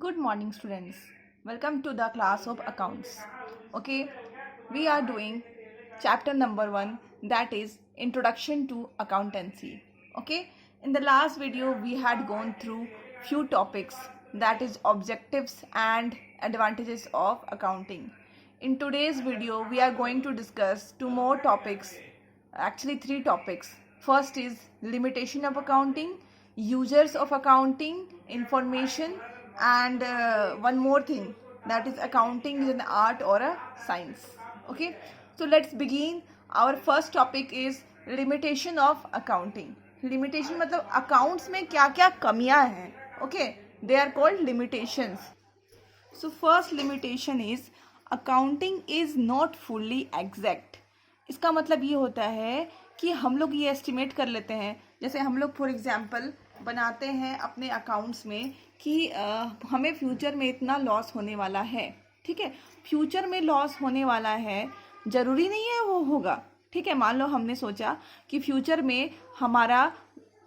Good morning, students. Welcome to the class of accounts. Okay, we are doing chapter number 1, that is Introduction to Accountancy. Okay, in the last video we had gone through few topics, that is objectives and advantages of accounting. In today's video we are going to discuss two more topics, actually three topics. First is limitation of accounting, users of accounting information, and one more thing, that is accounting is an art or a science. Okay, so let's begin. Our first topic is limitation of accounting. Limitation मतलब accounts में क्या क्या कमियां हैं. Okay, they are called limitations. So first limitation is accounting is not fully exact. इसका मतलब ये होता है कि हम लोग ये एस्टिमेट कर लेते हैं, जैसे हम लोग फॉर एग्जांपल बनाते हैं अपने अकाउंट्स में कि हमें फ्यूचर में इतना लॉस होने वाला है. ठीक है, फ्यूचर में लॉस होने वाला है, ज़रूरी नहीं है वो होगा. ठीक है, मान लो हमने सोचा कि फ्यूचर में हमारा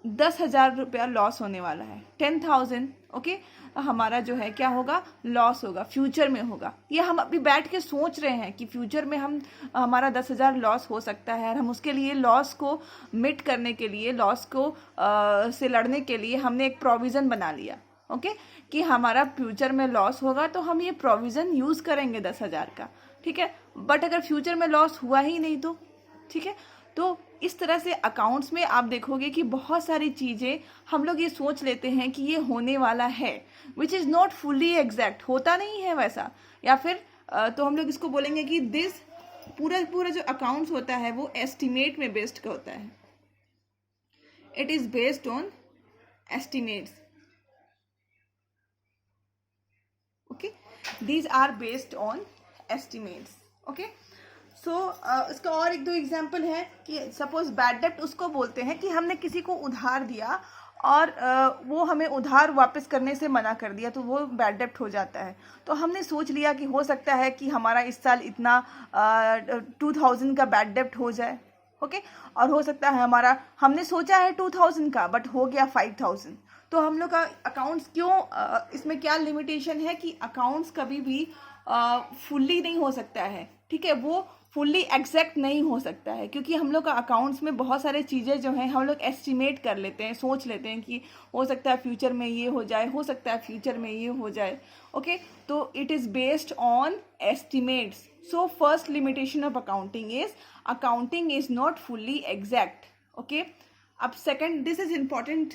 10,000 रुपया लॉस होने वाला है, 10,000. ओके, हमारा जो है क्या होगा, लॉस होगा, फ्यूचर में होगा. ये हम अभी बैठ के सोच रहे हैं कि फ्यूचर में हमारा 10,000 लॉस हो सकता है, और हम उसके लिए लॉस को मिट करने के लिए, लॉस को से लड़ने के लिए हमने एक प्रोविज़न बना लिया. ओके, कि हमारा फ्यूचर में लॉस होगा तो हम ये प्रोविज़न यूज़ करेंगे 10,000 का. ठीक है, बट अगर फ्यूचर में लॉस हुआ ही नहीं तो, ठीक है, तो इस तरह से अकाउंट्स में आप देखोगे कि बहुत सारी चीज़ें हम लोग ये सोच लेते हैं कि ये होने वाला है, which is not fully exact, होता नहीं है वैसा. या फिर तो हम लोग इसको बोलेंगे कि दिस पूरा जो अकाउंट्स होता है वो एस्टिमेट में बेस्ड होता है. It is based on estimates. Okay, these are based on estimates. Okay, so इसका और एक दो एग्जाम्पल है कि सपोज बैड डेब्ट उसको बोलते हैं कि हमने किसी को उधार दिया और वो हमें उधार वापस करने से मना कर दिया, तो वो बैड डेब्ट हो जाता है. तो हमने सोच लिया कि हो सकता है कि हमारा इस साल इतना 2,000 का बैड डेब्ट हो जाए. ओके, और हो सकता है हमारा, हमने सोचा है 2,000 का बट हो गया 5,000. तो हम लोग का अकाउंट्स क्यों, इसमें क्या लिमिटेशन है कि अकाउंट्स कभी भी फुल्ली नहीं हो सकता है. ठीक है, वो फुल्ली एग्जैक्ट नहीं हो सकता है, क्योंकि हम लोग का अकाउंट्स में बहुत सारे चीज़ें जो हैं हम लोग एस्टिमेट कर लेते हैं, सोच लेते हैं कि हो सकता है फ्यूचर में ये हो जाए, हो सकता है फ्यूचर में ये हो जाए. ओके, तो it is based on estimates. So first limitation of accounting is not fully exact. Okay, अब second, this is important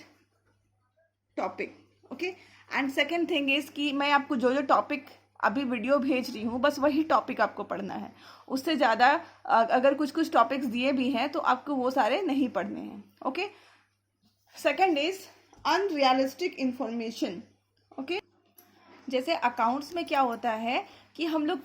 topic. Okay, and second thing is कि मैं आपको जो जो टॉपिक अभी वीडियो भेज रही हूँ बस वही टॉपिक आपको पढ़ना है. उससे ज़्यादा अगर कुछ टॉपिक्स दिए भी हैं तो आपको वो सारे नहीं पढ़ने हैं. Okay, second is unrealistic information. Okay, जैसे अकाउंट्स में क्या होता है कि हम लोग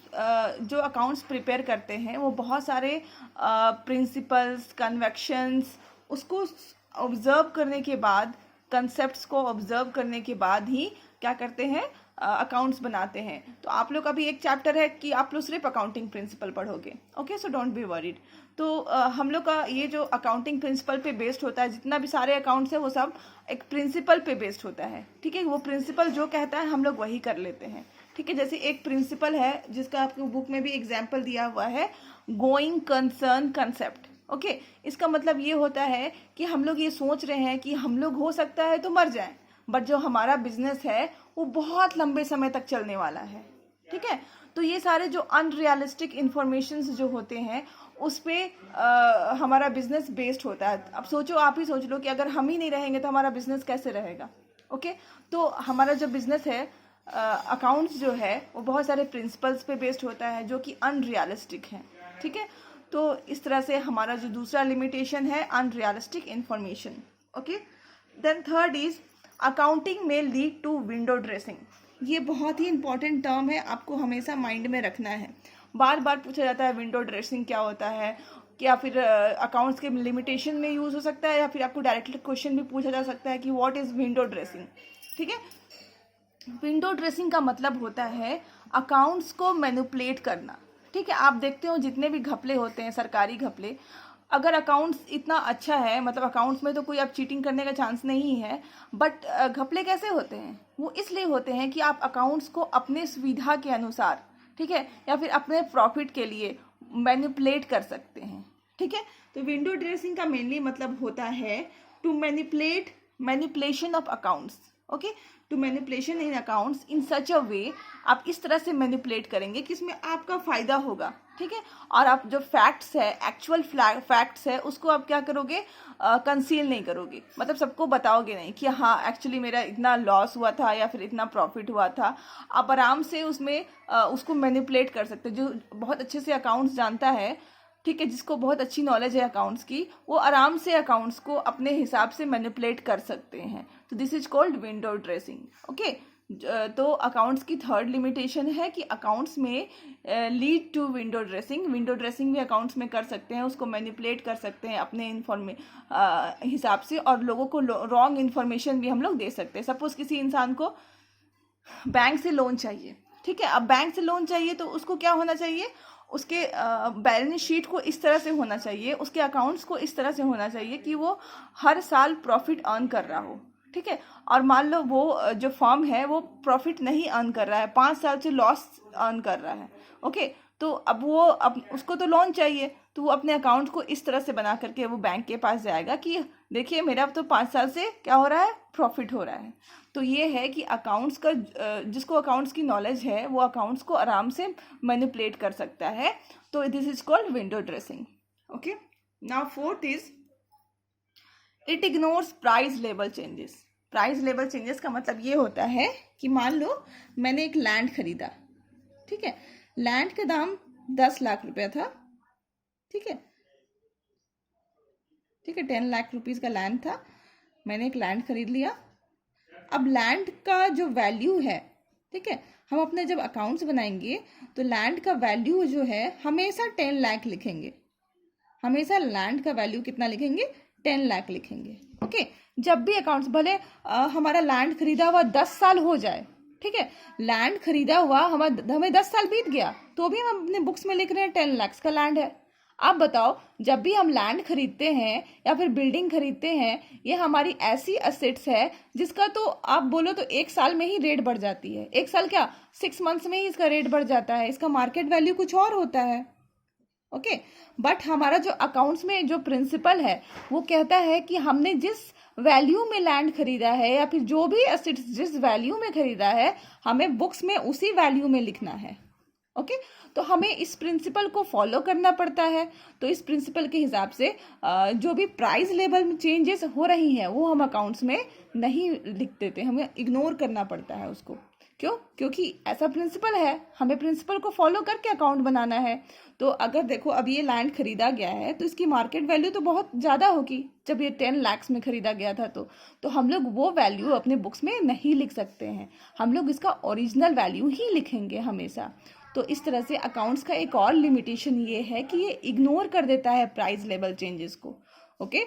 जो अकाउंट्स प्रिपेयर करते हैं वो बहुत सारे प्रिंसिपल्स, कन्वेक्शंस, उसको ऑब्जर्व करने के बाद, कंसेप्ट्स को ऑब्जर्व करने के बाद ही क्या करते हैं, अकाउंट्स बनाते हैं. तो आप लोग अभी एक चैप्टर है कि आप लोग सिर्फ अकाउंटिंग प्रिंसिपल पढ़ोगे. Okay, so don't be worried. तो हम लोग का ये जो अकाउंटिंग प्रिंसिपल पे बेस्ड होता है, जितना भी सारे अकाउंट्स है वो सब एक प्रिंसिपल पे बेस्ड होता है. ठीक है, वो प्रिंसिपल जो कहता है हम लोग वही कर लेते हैं. ठीक है, जैसे एक प्रिंसिपल है जिसका आपकी बुक में भी एग्जाम्पल दिया हुआ है, गोइंग कंसर्न कंसेप्ट. ओके, इसका मतलब ये होता है कि हम लोग ये सोच रहे हैं कि हम लोग हो सकता है तो मर जाएं, बट जो हमारा बिजनेस है वो बहुत लंबे समय तक चलने वाला है. ठीक है, तो ये सारे जो अनरियलिस्टिक इंफॉर्मेशंस जो होते हैं उस पर हमारा बिजनेस बेस्ड होता है. अब सोचो, आप ही सोच लो कि अगर हम ही नहीं रहेंगे तो हमारा बिजनेस कैसे रहेगा. ओके, तो हमारा जो बिजनेस है, अकाउंट्स जो है वो बहुत सारे प्रिंसिपल्स पे बेस्ड होता है जो कि अनरियलिस्टिक हैं. ठीक है, तो इस तरह से हमारा जो दूसरा लिमिटेशन है, unrealistic information. Okay, then third is accounting में लीड टू विंडो ड्रेसिंग. ये बहुत ही इंपॉर्टेंट टर्म है, आपको हमेशा माइंड में रखना है. बार बार पूछा जाता है विंडो ड्रेसिंग क्या होता है, या फिर अकाउंट्स के लिमिटेशन में यूज़ हो सकता है, या फिर आपको डायरेक्टली क्वेश्चन भी पूछा जा सकता है कि व्हाट इज़ विंडो ड्रेसिंग. ठीक है, विंडो ड्रेसिंग का मतलब होता है अकाउंट्स को मैनिपुलेट करना. ठीक है, आप देखते हो जितने भी घपले होते हैं, सरकारी घपले, अगर अकाउंट्स इतना अच्छा है, मतलब अकाउंट्स में तो कोई अब चीटिंग करने का चांस नहीं है, बट घपले कैसे होते हैं? वो इसलिए होते हैं कि आप अकाउंट्स को अपने सुविधा के अनुसार, ठीक है, या फिर अपने प्रॉफिट के लिए मैनिपुलेट कर सकते हैं, ठीक है। तो विंडो ड्रेसिंग का मेनली मतलब होता है to manipulation of accounts, okay, to manipulation in accounts in such a way, आप इस तरह से मैनिपुलेट करेंगे कि इसमें आपका फायदा होगा, ठीक है। और आप जो फैक्ट्स है, एक्चुअल फैक्ट्स है, उसको आप क्या करोगे, कंसील नहीं करोगे, मतलब सबको बताओगे नहीं कि हाँ एक्चुअली मेरा इतना लॉस हुआ था या फिर इतना प्रॉफिट हुआ था। आप आराम से उसमें उसको मैनिपुलेट कर सकते हो। जो बहुत अच्छे से अकाउंट्स जानता है, ठीक है, जिसको बहुत अच्छी नॉलेज है अकाउंट्स की, वो आराम से अकाउंट्स को अपने हिसाब से मैनिपुलेट कर सकते हैं। तो this is called window dressing, okay. तो अकाउंट्स की थर्ड लिमिटेशन है कि अकाउंट्स में lead to window dressing. Window dressing भी अकाउंट्स में कर सकते हैं, उसको मैनिपुलेट कर सकते हैं अपने हिसाब से, और लोगों को रॉन्ग इन्फॉर्मेशन भी हम लोग दे सकते हैं। सपोज किसी इंसान को बैंक से लोन चाहिए, ठीक है, अब बैंक से लोन चाहिए तो उसको क्या होना चाहिए, उसके बैलेंस शीट को इस तरह से होना चाहिए, उसके अकाउंट्स को इस तरह से होना चाहिए कि वो हर साल प्रॉफिट अर्न कर रहा हो, ठीक है। और मान लो वो जो फर्म है वो प्रॉफिट नहीं अर्न कर रहा है, 5 साल से लॉस अर्न कर रहा है, ओके। तो अब उसको तो लोन चाहिए, तो वो अपने अकाउंट को इस तरह से बना करके वो बैंक के पास जाएगा कि देखिए मेरा तो 5 साल से क्या हो रहा है, प्रॉफिट हो रहा है। तो ये है कि अकाउंट्स का, जिसको अकाउंट्स की नॉलेज है वो अकाउंट्स को आराम से मैनिपुलेट कर सकता है। तो this is called window dressing, okay. Now fourth is it ignores price level changes. Price level changes का मतलब ये होता है कि मान लो मैंने एक लैंड खरीदा, ठीक है, लैंड का दाम 10 लाख रुपया था, ठीक है, 10 लाख रुपीस का लैंड था, मैंने एक लैंड खरीद लिया। अब लैंड का जो वैल्यू है, ठीक है, हम अपने जब अकाउंट्स बनाएंगे तो लैंड का वैल्यू जो है हमेशा 10 लाख लिखेंगे, हमेशा लैंड का वैल्यू कितना लिखेंगे, 10 लाख लिखेंगे, ओके। जब भी अकाउंट्स, भले हमारा लैंड खरीदा हुआ 10 साल हो जाए, ठीक है, लैंड खरीदा हुआ हमें 10 साल बीत गया तो भी हम अपने बुक्स में लिख रहे हैं 10 लाख का लैंड है। आप बताओ, जब भी हम लैंड खरीदते हैं या फिर बिल्डिंग खरीदते हैं, ये हमारी ऐसी असेट्स है जिसका तो आप बोलो तो 1 साल में ही रेट बढ़ जाती है, 1 साल क्या 6 मंथ्स में ही इसका रेट बढ़ जाता है, इसका मार्केट वैल्यू कुछ और होता है, ओके। बट हमारा जो अकाउंट्स में जो प्रिंसिपल है वो कहता है कि हमने जिस वैल्यू में लैंड खरीदा है या फिर जो भी एसेट्स जिस वैल्यू में खरीदा है, हमें बुक्स में उसी वैल्यू में लिखना है, ओके। तो हमें इस प्रिंसिपल को फॉलो करना पड़ता है। तो इस प्रिंसिपल के हिसाब से जो भी प्राइस लेवल में चेंजेस हो रही हैं वो हम अकाउंट्स में नहीं लिख देते, हमें इग्नोर करना पड़ता है उसको। क्यों? क्योंकि ऐसा प्रिंसिपल है, हमें प्रिंसिपल को फॉलो करके अकाउंट बनाना है। तो अगर देखो अब ये लैंड खरीदा गया है तो इसकी मार्केट वैल्यू तो बहुत ज़्यादा होगी, जब ये 10 लाख में खरीदा गया था तो हम लोग वो वैल्यू अपने बुक्स में नहीं लिख सकते हैं, हम लोग इसका ओरिजिनल वैल्यू ही लिखेंगे हमेशा। तो इस तरह से अकाउंट्स का एक और लिमिटेशन ये है कि ये इग्नोर कर देता है प्राइस लेवल चेंजेस को, okay.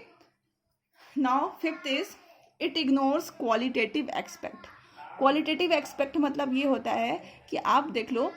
Now fifth is it ignores qualitative expect. Qualitative expect मतलब ये होता है कि आप देख लो,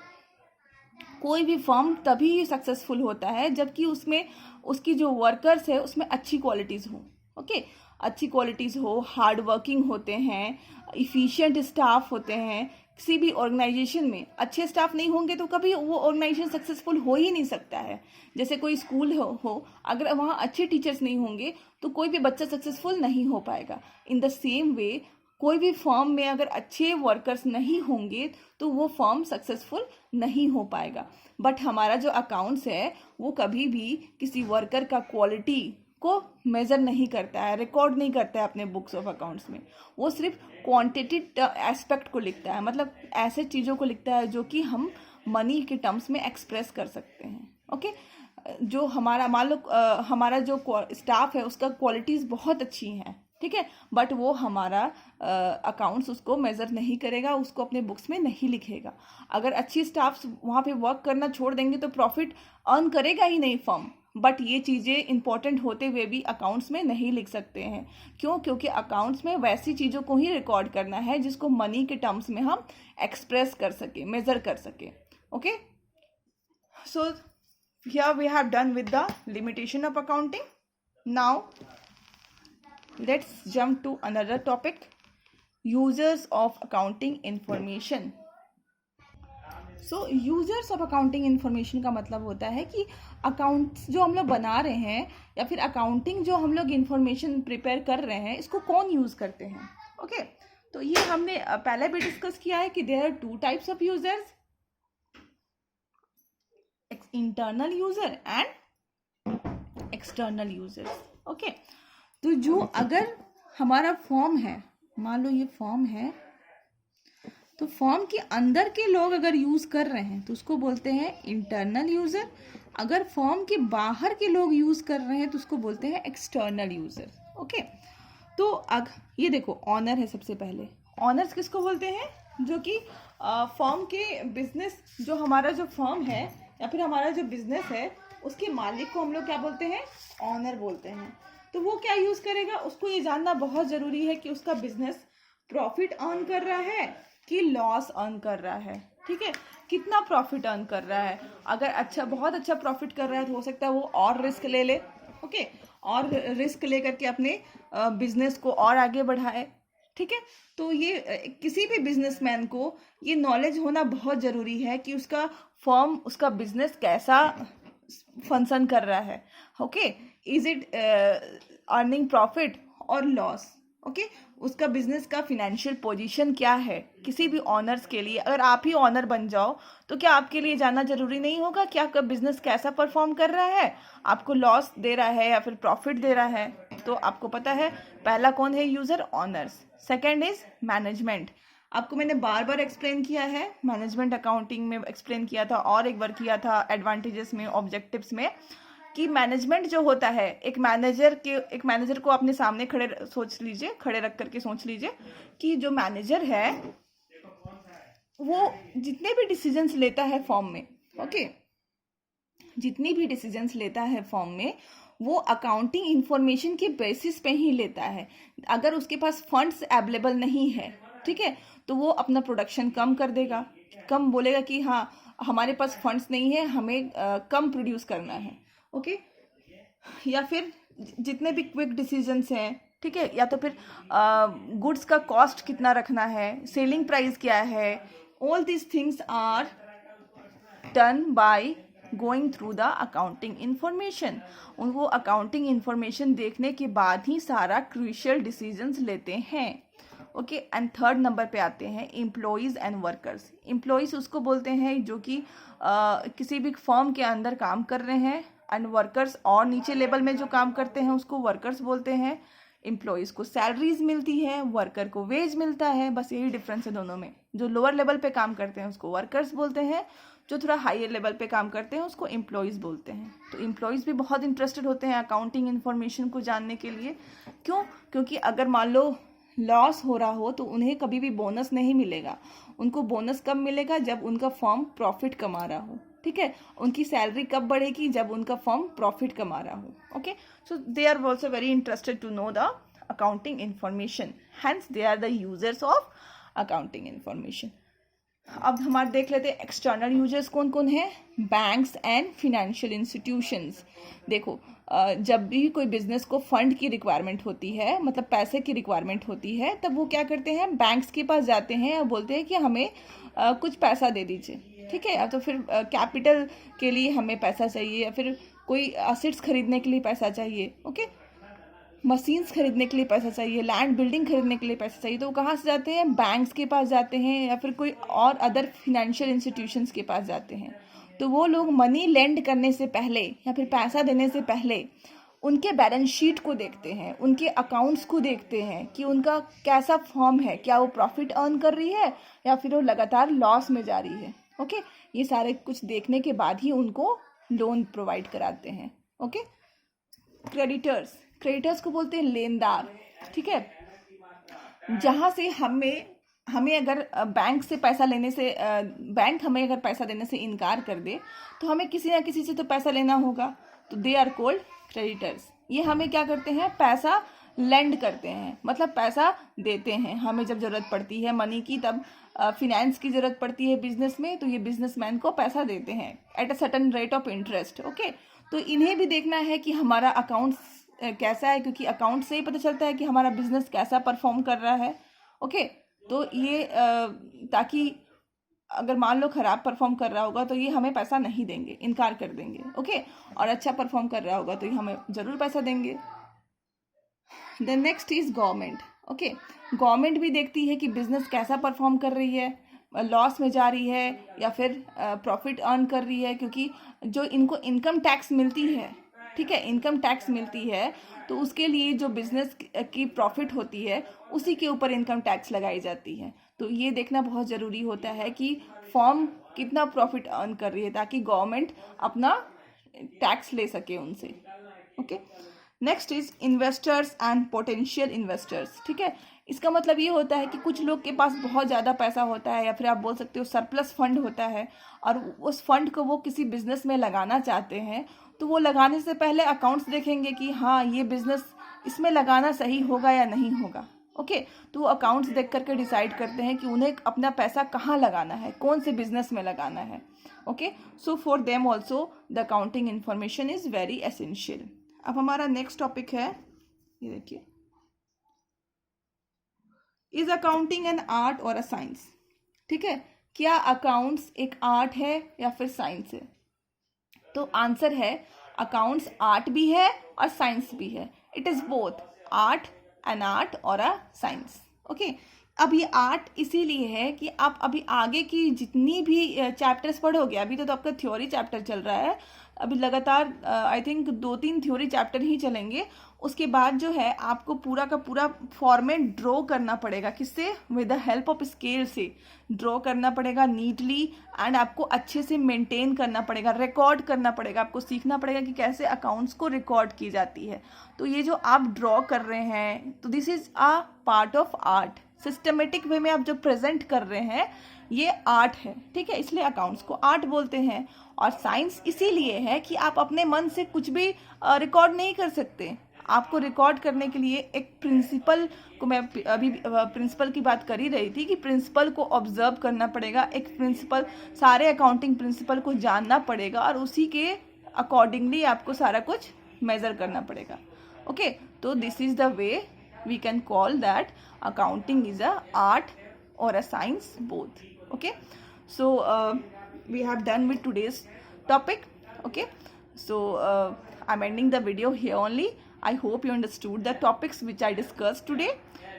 कोई भी फर्म तभी सक्सेसफुल होता है जबकि उसमें उसकी जो वर्कर्स है उसमें अच्छी क्वालिटीज़ हो, ओके, अच्छी क्वालिटीज़ हो, हार्ड वर्किंग होते हैं, इफ़िशिएंट स्टाफ होते हैं। किसी भी ऑर्गेनाइजेशन में अच्छे स्टाफ नहीं होंगे तो कभी वो ऑर्गेनाइजेशन सक्सेसफुल हो ही नहीं सकता है। जैसे कोई स्कूल हो अगर वहाँ अच्छे टीचर्स नहीं होंगे तो कोई भी बच्चा सक्सेसफुल नहीं हो पाएगा। इन द सेम वे कोई भी फर्म में अगर अच्छे वर्कर्स नहीं होंगे तो वो फर्म सक्सेसफुल नहीं हो पाएगा। बट हमारा जो अकाउंट्स है वो कभी भी किसी वर्कर का क्वालिटी को मेजर नहीं करता है, रिकॉर्ड नहीं करता है अपने बुक्स ऑफ अकाउंट्स में। वो सिर्फ क्वांटिटेटिव एस्पेक्ट को लिखता है, मतलब ऐसे चीज़ों को लिखता है जो कि हम मनी के टर्म्स में एक्सप्रेस कर सकते हैं, ओके। जो हमारा मान लो हमारा जो स्टाफ है उसका क्वालिटीज़ बहुत अच्छी हैं, ठीक है, बट वो हमारा अकाउंट्स उसको मेज़र नहीं करेगा, उसको अपने बुक्स में नहीं लिखेगा। अगर अच्छी स्टाफ्स वहाँ पे वर्क करना छोड़ देंगे तो प्रॉफिट अर्न करेगा ही नहीं फर्म। बट ये चीज़ें इंपॉर्टेंट होते हुए भी अकाउंट्स में नहीं लिख सकते हैं। क्यों? क्योंकि अकाउंट्स में वैसी चीज़ों को ही रिकॉर्ड करना है जिसको मनी के टर्म्स में हम एक्सप्रेस कर सके, मेज़र कर सके, okay. So here we have done with the limitation of accounting. Now let's jump to another topic, users of accounting information. So users of accounting information का मतलब होता है कि अकाउंट्स जो हम लोग बना रहे हैं या फिर अकाउंटिंग जो हम लोग इंफॉर्मेशन प्रिपेयर कर रहे हैं, इसको कौन यूज़ करते हैं. ओके, तो ये हमने पहले भी डिस्कस किया है कि there are two types of users, internal user and external users. Okay, तो जो अगर हमारा फॉर्म है, मान लो ये फॉर्म है, तो फॉर्म के अंदर के लोग अगर यूज कर रहे हैं तो उसको बोलते हैं इंटरनल यूजर. अगर फॉर्म के बाहर के लोग यूज कर रहे हैं तो उसको बोलते हैं एक्सटर्नल यूजर. ओके, तो ये देखो ऑनर है. सबसे पहले ऑनर्स किसको बोलते हैं? जो कि फॉर्म के बिजनेस, जो हमारा जो फॉर्म है या फिर हमारा जो बिजनेस है, उसके मालिक को हम लोग क्या बोलते हैं? ऑनर बोलते हैं. तो वो क्या यूज करेगा, उसको ये जानना बहुत जरूरी है कि उसका बिजनेस प्रॉफिट अर्न कर रहा है कि लॉस अर्न कर रहा है. ठीक है, कितना प्रॉफिट अर्न कर रहा है. अगर बहुत अच्छा प्रॉफिट कर रहा है तो हो सकता है वो और रिस्क ले ले. ओके, और रिस्क लेकर के अपने बिजनेस को और आगे बढ़ाए. ठीक है, तो ये किसी भी बिजनेसमैन को ये नॉलेज होना बहुत ज़रूरी है कि उसका फर्म, उसका बिजनेस कैसा फंक्शन कर रहा है. Okay, is it earning profit और लॉस. ओके, उसका बिजनेस का फिनेंशियल पोजीशन क्या है. किसी भी ऑनर्स के लिए, अगर आप ही ऑनर बन जाओ तो क्या आपके लिए जानना जरूरी नहीं होगा कि आपका बिजनेस कैसा परफॉर्म कर रहा है, आपको लॉस दे रहा है या फिर प्रॉफिट दे रहा है. तो आपको पता है पहला कौन है? User, honours. Second is management. आपको मैंने बार बार एक्सप्लेन किया है, मैनेजमेंट अकाउंटिंग में एक्सप्लेन किया था और एक बार किया था एडवांटेजेस में, ऑब्जेक्टिव्स में, कि मैनेजमेंट जो होता है, एक मैनेजर को अपने सामने खड़े रख करके सोच लीजिए कि जो मैनेजर है वो जितने भी डिसीजंस लेता है फॉर्म में, ओके, जितनी भी डिसीजंस लेता है फॉर्म में, वो अकाउंटिंग इंफॉर्मेशन के बेसिस पे ही लेता है. अगर उसके पास फंड्स अवेलेबल नहीं है, ठीक है, तो वो अपना प्रोडक्शन कम कर देगा, कम बोलेगा कि हाँ हमारे पास फंड्स नहीं है, हमें कम प्रोड्यूस करना है. ओके, या फिर जितने भी क्विक डिसीजंस हैं, ठीक है, या तो फिर गुड्स का कॉस्ट कितना रखना है, सेलिंग प्राइस क्या है, all these things are done by going through the accounting information. उनको अकाउंटिंग इंफॉर्मेशन देखने के बाद ही सारा क्रूशियल डिसीजंस लेते हैं. ओके, एंड थर्ड नंबर पे आते हैं एम्प्लॉयज़ एंड वर्कर्स. एम्प्लॉयज़ उसको बोलते हैं जो कि किसी भी फर्म के अंदर काम कर रहे हैं, एंड वर्कर्स और नीचे लेवल में जो काम करते हैं उसको वर्कर्स बोलते हैं. एम्प्लॉयज़ को सैलरीज मिलती है, वर्कर को वेज मिलता है, बस यही डिफरेंस है दोनों में. जो लोअर लेवल पे काम करते हैं उसको वर्कर्स बोलते हैं, जो थोड़ा हायर लेवल पे काम करते हैं उसको एम्प्लॉयज़ बोलते हैं. तो एम्प्लॉयज़ भी बहुत इंटरेस्टेड होते हैं अकाउंटिंग इन्फॉर्मेशन को जानने के लिए. क्यों? क्योंकि अगर मान लो लॉस हो रहा हो तो उन्हें कभी भी बोनस नहीं मिलेगा. उनको बोनस कब मिलेगा? जब उनका फर्म प्रॉफिट कमा रहा हो. ठीक है, उनकी सैलरी कब बढ़ेगी? जब उनका फर्म प्रॉफिट कमा रहा हो. Okay, so they are also very interested to know the accounting information, hence they are the users of accounting information. अब हमारे देख लेते हैं एक्सटर्नल यूजर्स कौन कौन है. Banks and financial institutions. देखो, जब भी कोई बिजनेस को फंड की रिक्वायरमेंट होती है, मतलब पैसे की रिक्वायरमेंट होती है, तब वो क्या करते हैं? बैंक्स के पास जाते हैं और बोलते हैं कि हमें कुछ पैसा दे दीजिए. ठीक है, या तो फिर कैपिटल के लिए हमें पैसा चाहिए, या फिर कोई असेट्स खरीदने के लिए पैसा चाहिए. ओके, मशीन्स खरीदने के लिए पैसा चाहिए, लैंड बिल्डिंग खरीदने के लिए पैसा चाहिए. तो वो कहाँ से जाते हैं? बैंक्स के पास जाते हैं या फिर कोई और अदर फिनेंशियल इंस्टीट्यूशंस के पास जाते हैं. तो वो लोग मनी लेंड करने से पहले या फिर पैसा देने से पहले उनके बैलेंस शीट को देखते हैं, उनके अकाउंट्स को देखते हैं कि उनका कैसा फॉर्म है, क्या वो प्रॉफिट अर्न कर रही है या फिर वो लगातार लॉस में जा रही है. ओके, ये सारे कुछ देखने के बाद ही उनको लोन प्रोवाइड कराते हैं. ओके, क्रेडिटर्स को बोलते हैं लेनदार. ठीक है, जहाँ से हमें अगर बैंक से पैसा लेने से, बैंक हमें अगर पैसा देने से इनकार कर दे तो हमें किसी ना किसी से तो पैसा लेना होगा. तो दे आर कॉल्ड क्रेडिटर्स. ये हमें क्या करते हैं? पैसा लेंड करते हैं, मतलब पैसा देते हैं। हमें जब ज़रूरत पड़ती है मनी की, तब फिनेंस की ज़रूरत पड़ती है बिजनेस में, तो ये बिजनेसमैन को पैसा देते हैं at a certain rate of interest. Okay, तो इन्हें भी देखना है कि हमारा अकाउंट्स कैसा है, क्योंकि अकाउंट से ही पता चलता है कि हमारा बिजनेस कैसा परफॉर्म कर रहा है। ओके, तो ये ताकि अगर मान लो खराब परफॉर्म कर रहा होगा तो ये हमें पैसा नहीं देंगे, इनकार कर देंगे। ओके, और अच्छा परफॉर्म कर रहा होगा तो ये हमें ज़रूर पैसा देंगे। Then next is government. Okay, government भी देखती है कि बिजनेस कैसा परफॉर्म कर रही है, लॉस में जा रही है या फिर प्रॉफिट अर्न कर रही है, क्योंकि जो इनको इनकम टैक्स मिलती है, ठीक है, इनकम टैक्स मिलती है, तो उसके लिए जो बिजनेस की प्रॉफिट होती है उसी के ऊपर इनकम टैक्स लगाई जाती है। तो ये देखना बहुत ज़रूरी होता है कि फर्म कितना प्रॉफिट अर्न कर रही है, ताकि गवर्नमेंट अपना टैक्स ले सके उनसे। Okay, next is investors and potential investors. ठीक है, इसका मतलब ये होता है कि कुछ लोग के पास बहुत ज़्यादा पैसा होता है, या फिर आप बोल सकते हो सरप्लस फंड होता है, और उस फंड को वो किसी बिजनेस में लगाना चाहते हैं। तो वो लगाने से पहले अकाउंट्स देखेंगे कि हाँ, ये बिजनेस इसमें लगाना सही होगा या नहीं होगा। ओके, तो वो अकाउंट्स देख करके डिसाइड करते हैं कि उन्हें अपना पैसा कहाँ लगाना है, कौन से बिजनेस में लगाना है। Okay, so for them also the accounting information is very essential. अब हमारा नेक्स्ट टॉपिक है, ये देखिए, इज अकाउंटिंग एन आर्ट और अ साइंस। ठीक है, क्या अकाउंट्स एक आर्ट है या फिर साइंस है? तो आंसर है अकाउंट्स आर्ट भी है और साइंस भी है। It is both art, an art और अ साइंस। ओके, अब ये आर्ट इसीलिए है कि आप अभी आगे की जितनी भी चैप्टर्स पढ़ोगे, अभी तो आपका थ्योरी चैप्टर चल रहा है, अभी लगातार आई थिंक 2-3 थ्योरी चैप्टर ही चलेंगे। उसके बाद जो है आपको पूरा का पूरा फॉर्मेट ड्रॉ करना पड़ेगा। किससे? With the help of scale से ड्रॉ करना पड़ेगा नीटली, एंड आपको अच्छे से मेंटेन करना पड़ेगा, रिकॉर्ड करना पड़ेगा। आपको सीखना पड़ेगा कि कैसे अकाउंट्स को रिकॉर्ड की जाती है। तो ये जो आप ड्रॉ कर रहे हैं, तो this is a part of art. Systematic way में आप जो प्रेजेंट कर रहे हैं ये आर्ट है। ठीक है, इसलिए अकाउंट्स को आर्ट बोलते हैं। और साइंस इसीलिए है कि आप अपने मन से कुछ भी रिकॉर्ड नहीं कर सकते। आपको रिकॉर्ड करने के लिए एक प्रिंसिपल को, मैं अभी प्रिंसिपल की बात कर ही रही थी कि प्रिंसिपल को ऑब्जर्व करना पड़ेगा। एक प्रिंसिपल, सारे अकाउंटिंग प्रिंसिपल को जानना पड़ेगा और उसी के अकॉर्डिंगली आपको सारा कुछ मेजर करना पड़ेगा। ओके, तो this is the way we can call that accounting is a art or a science both. Okay, so we have done with today's topic. Okay, so I'm ending the video here only. I hope you understood the topics which I discussed today.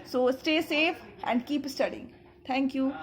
So stay safe and keep studying. Thank you.